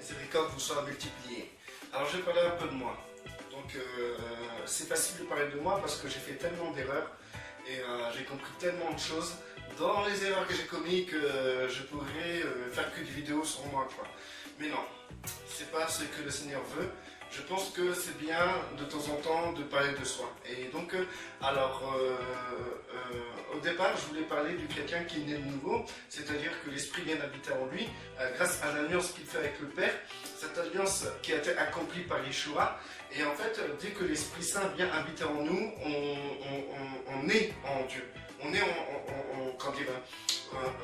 miséricorde vous soit multipliée. Alors je vais parler un peu de moi. Donc c'est facile de parler de moi parce que j'ai fait tellement d'erreurs et j'ai compris tellement de choses dans les erreurs que j'ai commises que je pourrais faire que des vidéos sur moi, quoi. Mais non, c'est pas ce que le Seigneur veut. Je pense que c'est bien de temps en temps de parler de soi. Et donc, au départ, je voulais parler du chrétien qui est né de nouveau, c'est-à-dire que l'Esprit vient d'habiter en lui, grâce à l'alliance qu'il fait avec le Père, cette alliance qui a été accomplie par Yeshua. Et en fait, dès que l'Esprit Saint vient habiter en nous, on est en Dieu. On est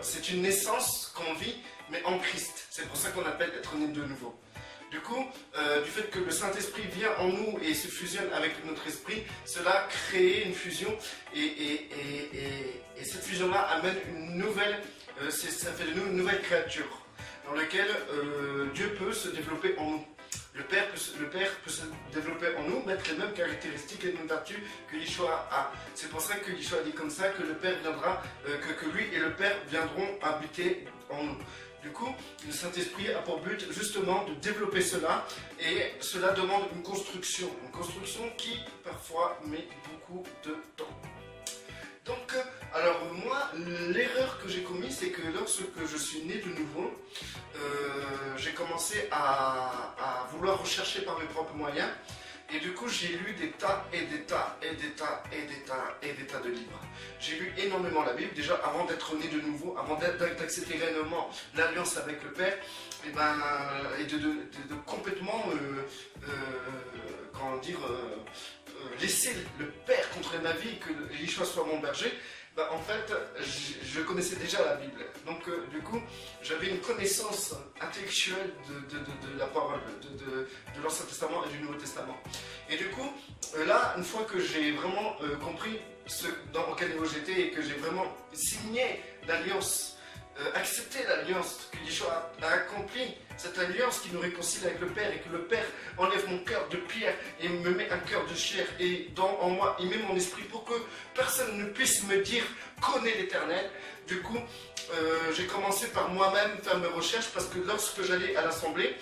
c'est une naissance qu'on vit, mais en Christ. C'est pour ça qu'on appelle être né de nouveau. Du coup, du fait que le Saint-Esprit vient en nous et se fusionne avec notre esprit, cela crée une fusion et cette fusion-là amène une nouvelle, ça fait de nous une nouvelle créature dans laquelle Dieu peut se développer en nous. Le Père peut se développer en nous, mettre les mêmes caractéristiques et les mêmes vertus que Yeshua a. C'est pour ça que Yeshua dit comme ça que le Père viendra, que lui et le Père viendront habiter en nous. Du coup, le Saint-Esprit a pour but justement de développer cela et cela demande une construction qui parfois met beaucoup de temps. Donc, alors moi, l'erreur que j'ai commise, c'est que lorsque je suis né de nouveau, j'ai commencé à vouloir rechercher par mes propres moyens. Et du coup, j'ai lu des tas et des tas et des tas et des tas et des tas de livres. J'ai lu énormément la Bible, déjà avant d'être né de nouveau, avant d'accepter réellement l'alliance avec le Père, et de complètement, laisser le Père contrôler ma vie, que Yeshua soit mon berger. En fait, je connaissais déjà la Bible. Donc, du coup, j'avais une connaissance intellectuelle de la parole, de l'Ancien Testament et du Nouveau Testament. Et du coup, là, une fois que j'ai vraiment compris dans quel niveau j'étais et que j'ai vraiment signé l'alliance, accepté l'alliance que Yeshua a accomplie, cette alliance qui nous réconcilie avec le Père et que le Père enlève mon cœur de pierre et me met un cœur de chair et en moi il met mon esprit pour que personne ne puisse me dire connais l'Éternel. Du coup j'ai commencé par moi-même faire mes recherches parce que lorsque j'allais à l'assemblée,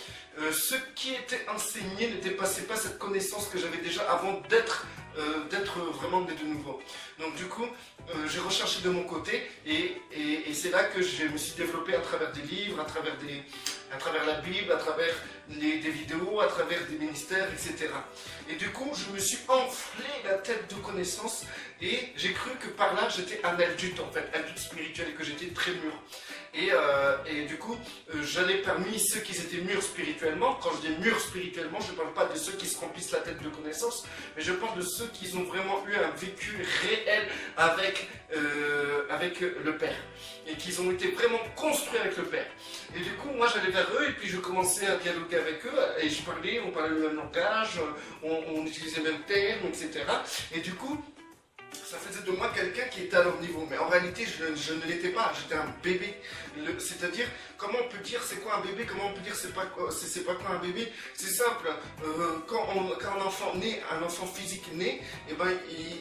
ce qui était enseigné ne dépassait pas cette connaissance que j'avais déjà avant d'être vraiment né de nouveau. Donc du coup, j'ai recherché de mon côté et c'est là que je me suis développé à travers des livres, à travers la Bible, à travers des vidéos, à travers des ministères, etc. Et du coup, je me suis enflé la tête de connaissances et j'ai cru que par là, j'étais un adulte en fait, adulte spirituel et que j'étais très mûr. Et du coup, j'allais parmi ceux qui étaient mûrs spirituellement. Quand je dis mûrs spirituellement, je ne parle pas de ceux qui se remplissent la tête de connaissances, mais je parle de ceux qui ont vraiment eu un vécu réel avec le Père. Et qui ont été vraiment construits avec le Père. Et du coup, moi j'allais vers eux et puis je commençais à dialoguer avec eux. Et on parlait le même langage, on utilisait le même terme, etc. Et du coup, ça faisait de moi quelqu'un qui était à leur niveau. Mais en réalité, je ne l'étais pas. J'étais un bébé. C'est-à-dire, comment on peut dire c'est quoi un bébé? Comment on peut dire c'est pas quoi un bébé? C'est simple. Quand un enfant naît, un enfant physique naît,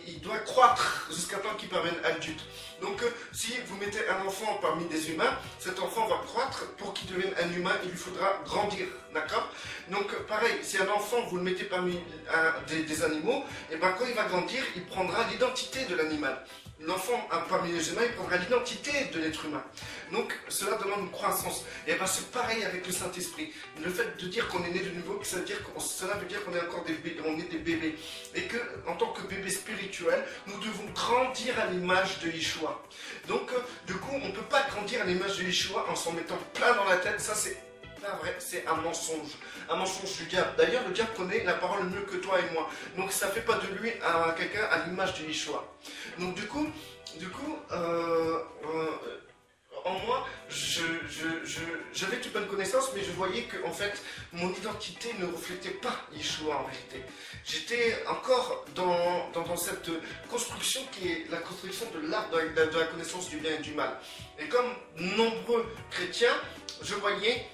il doit croître jusqu'à temps qu'il parvienne adulte. Donc, si vous mettez un enfant parmi des humains, cet enfant va croître. Pour qu'il devienne un humain, il lui faudra grandir. D'accord? Donc, pareil, si un enfant, vous le mettez parmi des animaux, quand il va grandir, il prendra l'identité de l'animal. L'enfant, parmi les humains, il prendra l'identité de l'être humain. Donc, cela demande une croissance. Et c'est pareil avec le Saint-Esprit. Le fait de dire qu'on est né de nouveau, cela veut dire qu'on est encore des bébés, on est des bébés. Et que, en tant que bébé spirituel, nous devons grandir à l'image de Yeshua. Donc, du coup, on ne peut pas grandir à l'image de Yeshua en s'en mettant plein dans la tête. Ça, c'est pas vrai, c'est un mensonge du diable. D'ailleurs, le diable connaît la parole mieux que toi et moi. Donc, ça ne fait pas de lui quelqu'un à l'image de Yeshua. Donc, du coup, en moi, j'avais toute bonne connaissance, mais je voyais que en fait, mon identité ne reflétait pas Yeshua en vérité. J'étais encore dans cette construction qui est la construction de l'arbre de la connaissance du bien et du mal. Et comme nombreux chrétiens, je voyais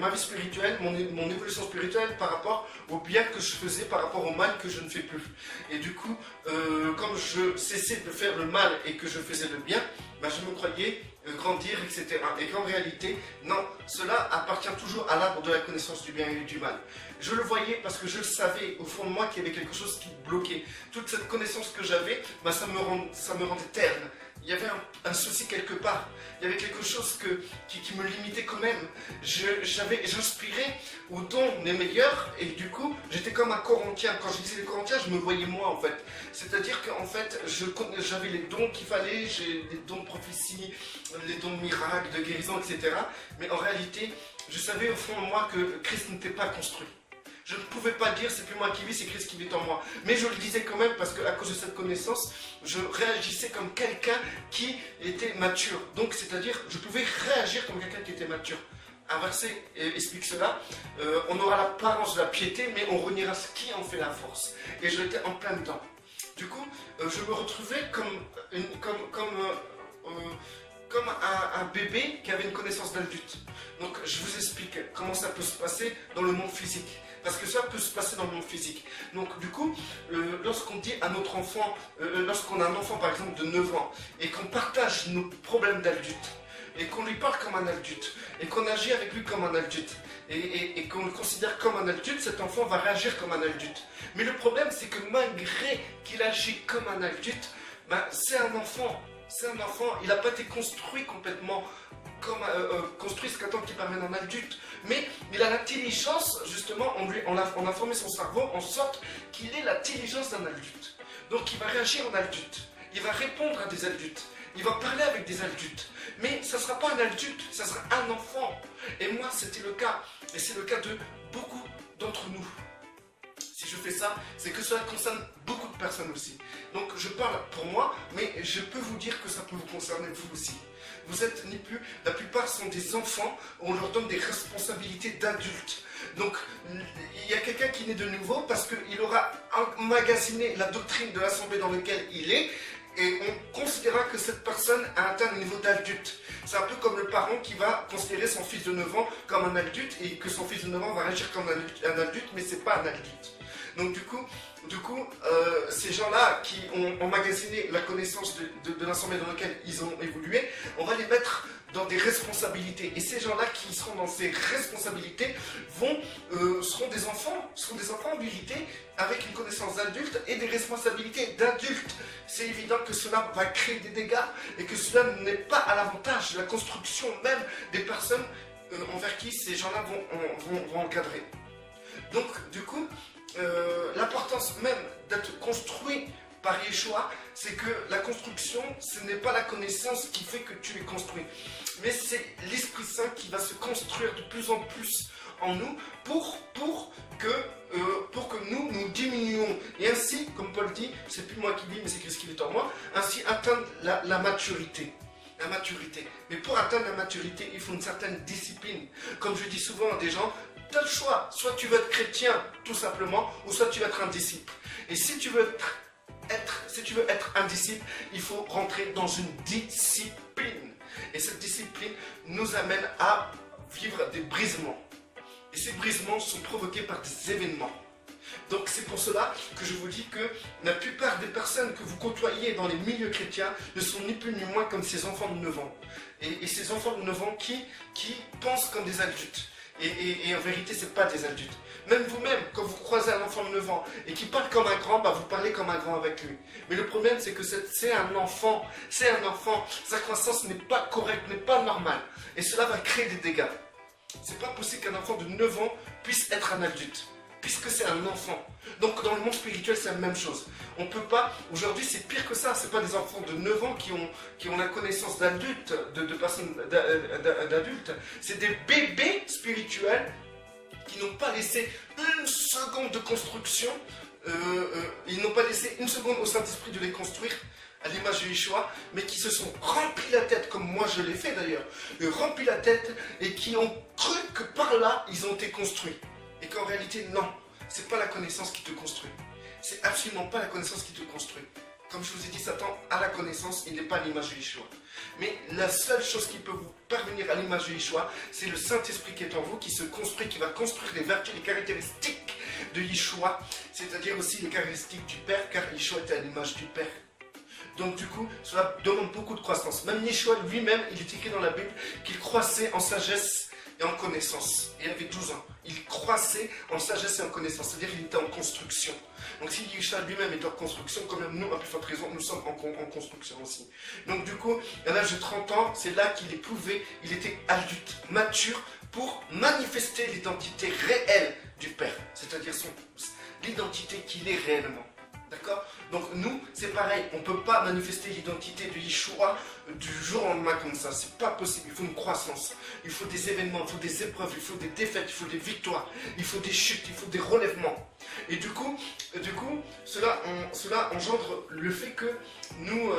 ma vie spirituelle, mon évolution spirituelle par rapport au bien que je faisais, par rapport au mal que je ne fais plus. Et du coup, comme je cessais de faire le mal et que je faisais le bien, bah, je me croyais grandir, etc. Et qu'en réalité, non, cela appartient toujours à l'arbre de la connaissance du bien et du mal. Je le voyais parce que je le savais au fond de moi qu'il y avait quelque chose qui bloquait. Toute cette connaissance que j'avais, bah, ça me rendait terne. Il y avait un souci quelque part. Il y avait quelque chose qui me limitait quand même. J'inspirais aux dons les meilleurs et du coup, j'étais comme un Corinthien. Quand je disais les Corinthiens, je me voyais moi en fait. C'est-à-dire qu'en fait, j'avais les dons qu'il fallait, j'ai les dons de prophétie, les dons de miracles, de guérison, etc. Mais en réalité, je savais au fond de moi que Christ n'était pas construit. Je ne pouvais pas dire c'est plus moi qui vis, c'est Christ qui vit en moi. Mais je le disais quand même parce qu'à cause de cette connaissance, je réagissais comme quelqu'un qui était mature. Donc c'est-à-dire, je pouvais réagir comme quelqu'un qui était mature. Un verset explique cela. On aura l'apparence de la piété, mais on reniera ce qui en fait la force. Et je l'étais en plein dedans. Du coup, je me retrouvais comme un bébé qui avait une connaissance d'adulte. Donc je vous explique comment ça peut se passer dans le monde physique. Parce que ça peut se passer dans le monde physique. Donc du coup, lorsqu'on dit à notre enfant, lorsqu'on a un enfant par exemple de 9 ans, et qu'on partage nos problèmes d'adulte, et qu'on lui parle comme un adulte, et qu'on agit avec lui comme un adulte, et qu'on le considère comme un adulte, cet enfant va réagir comme un adulte. Mais le problème c'est que malgré qu'il agit comme un adulte, ben, c'est un enfant, il n'a pas été construit complètement comme construit ce qu'attend qu'il parvienne en adulte, mais il a l'intelligence, justement, on a formé son cerveau en sorte qu'il ait l'intelligence d'un adulte. Donc il va réagir en adulte, il va répondre à des adultes, il va parler avec des adultes, mais ça ne sera pas un adulte, ça sera un enfant. Et moi c'était le cas, et c'est le cas de beaucoup d'entre nous. Si je fais ça, c'est que cela concerne beaucoup de personnes aussi. Donc je parle pour moi, mais je peux vous dire que ça peut vous concerner vous aussi. Vous êtes ni plus, la plupart sont des enfants, on leur donne des responsabilités d'adultes. Donc il y a quelqu'un qui naît de nouveau parce qu'il aura emmagasiné la doctrine de l'assemblée dans laquelle il est, et on considérera que cette personne a atteint le niveau d'adulte. C'est un peu comme le parent qui va considérer son fils de 9 ans comme un adulte et que son fils de 9 ans va réagir comme un adulte, mais c'est pas un adulte. Donc du coup, ces gens-là qui ont emmagasiné la connaissance de l'assemblée dans laquelle ils ont évolué, on va les mettre dans des responsabilités. Et ces gens-là qui seront dans ces responsabilités seront des enfants en vérité, avec une connaissance d'adulte et des responsabilités d'adulte. C'est évident que cela va créer des dégâts et que cela n'est pas à l'avantage de la construction même des personnes envers qui ces gens-là vont encadrer. Donc du coup, l'importance même d'être construit par Yeshua, c'est que la construction, ce n'est pas la connaissance qui fait que tu es construit, mais c'est l'Esprit Saint qui va se construire de plus en plus en nous pour que nous diminuions. Et ainsi, comme Paul dit, c'est plus moi qui vis, mais c'est Christ qui vit en moi, ainsi atteindre la maturité. La maturité. Mais pour atteindre la maturité, il faut une certaine discipline. Comme je dis souvent à des gens, tu as le choix, soit tu veux être chrétien tout simplement, ou soit tu veux être un disciple. Et si tu veux être un disciple, il faut rentrer dans une discipline. Et cette discipline nous amène à vivre des brisements. Et ces brisements sont provoqués par des événements. Donc c'est pour cela que je vous dis que la plupart des personnes que vous côtoyez dans les milieux chrétiens ne sont ni plus ni moins comme ces enfants de 9 ans. Et ces enfants de 9 ans qui pensent comme des adultes. Et en vérité, ce n'est pas des adultes. Même vous-même, quand vous croisez un enfant de 9 ans et qui parle comme un grand, bah vous parlez comme un grand avec lui. Mais le problème, c'est que c'est un enfant. C'est un enfant. Sa croissance n'est pas correcte, n'est pas normale. Et cela va créer des dégâts. C'est pas possible qu'un enfant de 9 ans puisse être un adulte, puisque c'est un enfant. Donc dans le monde spirituel, c'est la même chose. On peut pas, aujourd'hui c'est pire que ça, c'est pas des enfants de 9 ans qui ont la connaissance d'adultes, de personnes d'adultes, c'est des bébés spirituels qui n'ont pas laissé une seconde de construction, ils n'ont pas laissé une seconde au Saint-Esprit de les construire, à l'image de Yeshua, mais qui se sont remplis la tête, comme moi je l'ai fait d'ailleurs, remplis la tête et qui ont cru que par là, ils ont été construits. Et qu'en réalité, non, c'est pas la connaissance qui te construit. C'est absolument pas la connaissance qui te construit. comme je vous ai dit, Satan a la connaissance, il n'est pas à l'image de Yeshua. Mais la seule chose qui peut vous parvenir à l'image de Yeshua, c'est le Saint-Esprit qui est en vous, qui se construit, qui va construire les vertus, les caractéristiques de Yeshua, c'est-à-dire aussi les caractéristiques du Père, car Yeshua est à l'image du Père. Donc du coup, cela demande beaucoup de croissance. Même Yeshua lui-même, il est écrit dans la Bible qu'il croissait en sagesse et en connaissance. Il avait 12 ans. Il croissait en sagesse et en connaissance, c'est-à-dire qu'il était en construction. Donc si Yeshua lui-même est en construction, quand même nous, à plus forte raison, nous sommes en construction aussi. Donc du coup, à l'âge de 30 ans, c'est là qu'il est prouvé, il était adulte, mature, pour manifester l'identité réelle du Père, c'est-à-dire l'identité qu'il est réellement. D'accord? Donc nous, c'est pareil, on ne peut pas manifester l'identité de Yeshua du jour au lendemain comme ça, c'est pas possible, il faut une croissance, il faut des événements, il faut des épreuves, il faut des défaites, il faut des victoires, il faut des chutes, il faut des relèvements. Et du coup cela engendre le fait que nous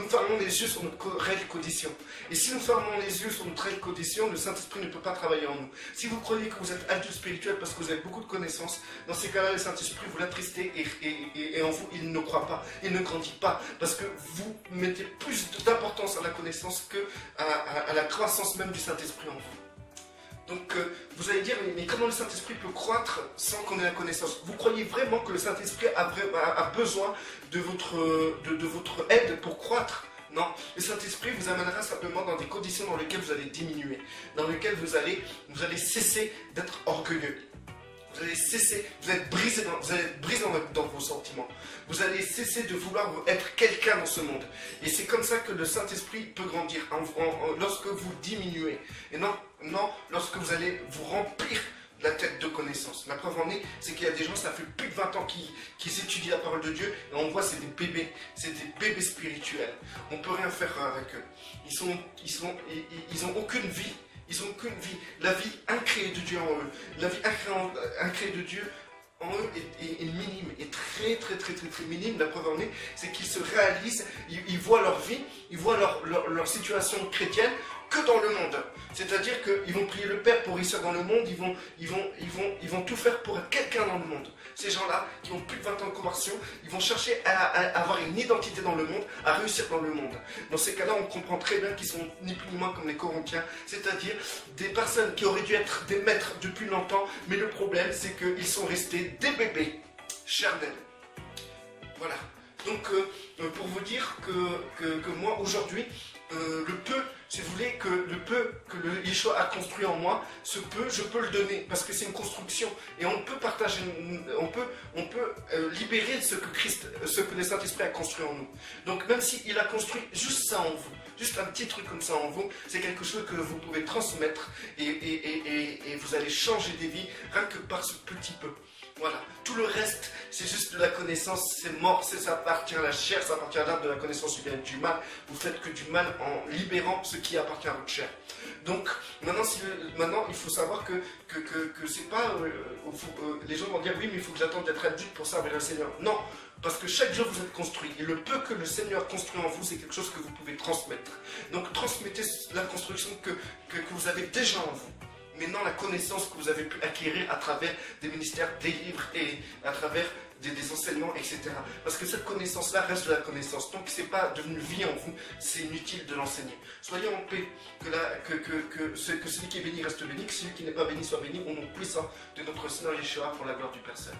fermons les yeux sur notre réelle condition. Et si nous fermons les yeux sur notre réelle condition, le Saint-Esprit ne peut pas travailler en nous. Si vous croyez que vous êtes adulte spirituel parce que vous avez beaucoup de connaissances, dans ces cas-là, le Saint-Esprit vous l'attristez et en vous, il ne croit pas, il ne grandit pas. Parce que vous mettez plus d'importance à la connaissance qu'à la croissance même du Saint-Esprit en vous. Donc vous allez dire, mais comment le Saint-Esprit peut croître sans qu'on ait la connaissance? Vous croyez vraiment que le Saint-Esprit a besoin de votre aide pour croître? Non, le Saint-Esprit vous amènera simplement dans des conditions dans lesquelles vous allez diminuer, dans lesquelles vous allez cesser d'être orgueilleux. Vous allez cesser, vous allez être brisé dans vos sentiments. Vous allez cesser de vouloir être quelqu'un dans ce monde. Et c'est comme ça que le Saint-Esprit peut grandir, lorsque vous diminuez. Et non, lorsque vous allez vous remplir la tête de connaissance. La preuve en est, c'est qu'il y a des gens, ça fait plus de 20 ans qu'ils étudient la parole de Dieu, et on voit c'est des bébés spirituels. On ne peut rien faire avec eux. Ils ont aucune vie. Ils n'ont aucune vie. La vie incréée de Dieu en eux. La vie incréée de Dieu en eux est minime, est très minime. La preuve en est, c'est qu'ils se réalisent, ils voient leur vie, ils voient leur situation chrétienne que dans le monde. C'est-à-dire qu'ils vont prier le Père pour réussir dans le monde, ils vont tout faire pour être quelqu'un dans le monde. Ces gens-là, qui ont plus de 20 ans de conversion, ils vont chercher à avoir une identité dans le monde, à réussir dans le monde. Dans ces cas-là, on comprend très bien qu'ils sont ni plus ni moins comme les Corinthiens, c'est-à-dire des personnes qui auraient dû être des maîtres depuis longtemps, mais le problème, c'est qu'ils sont restés des bébés charnels. Voilà. Donc, pour vous dire que moi, aujourd'hui, le peu, si vous voulez, que le Yeshua a construit en moi, ce peu, je peux le donner, parce que c'est une construction, et on peut partager, on peut libérer ce que le Saint-Esprit a construit en nous. Donc même s'il a construit juste ça en vous, juste un petit truc comme ça en vous, c'est quelque chose que vous pouvez transmettre, et vous allez changer des vies, rien que par ce petit peu. Voilà, tout le reste, c'est juste de la connaissance, c'est mort, ça appartient à la chair, ça appartient à l'art de la connaissance du bien et du mal. Vous faites que du mal en libérant ce qui appartient à votre chair. Donc, maintenant il faut savoir que c'est pas... les gens vont dire, oui, mais il faut que j'attende d'être adulte pour servir le Seigneur. Non, parce que chaque jour vous êtes construit. Et le peu que le Seigneur construit en vous, c'est quelque chose que vous pouvez transmettre. Donc, transmettez la construction que vous avez déjà en vous. Maintenant, la connaissance que vous avez pu acquérir à travers des ministères, des livres et à travers des enseignements, etc. Parce que cette connaissance-là reste de la connaissance. Donc, ce n'est pas devenu vie en vous, c'est inutile de l'enseigner. Soyez en paix, que celui qui est béni reste béni, que celui qui n'est pas béni soit béni, au nom puissant de notre Seigneur Yeshua pour la gloire du Père Saint.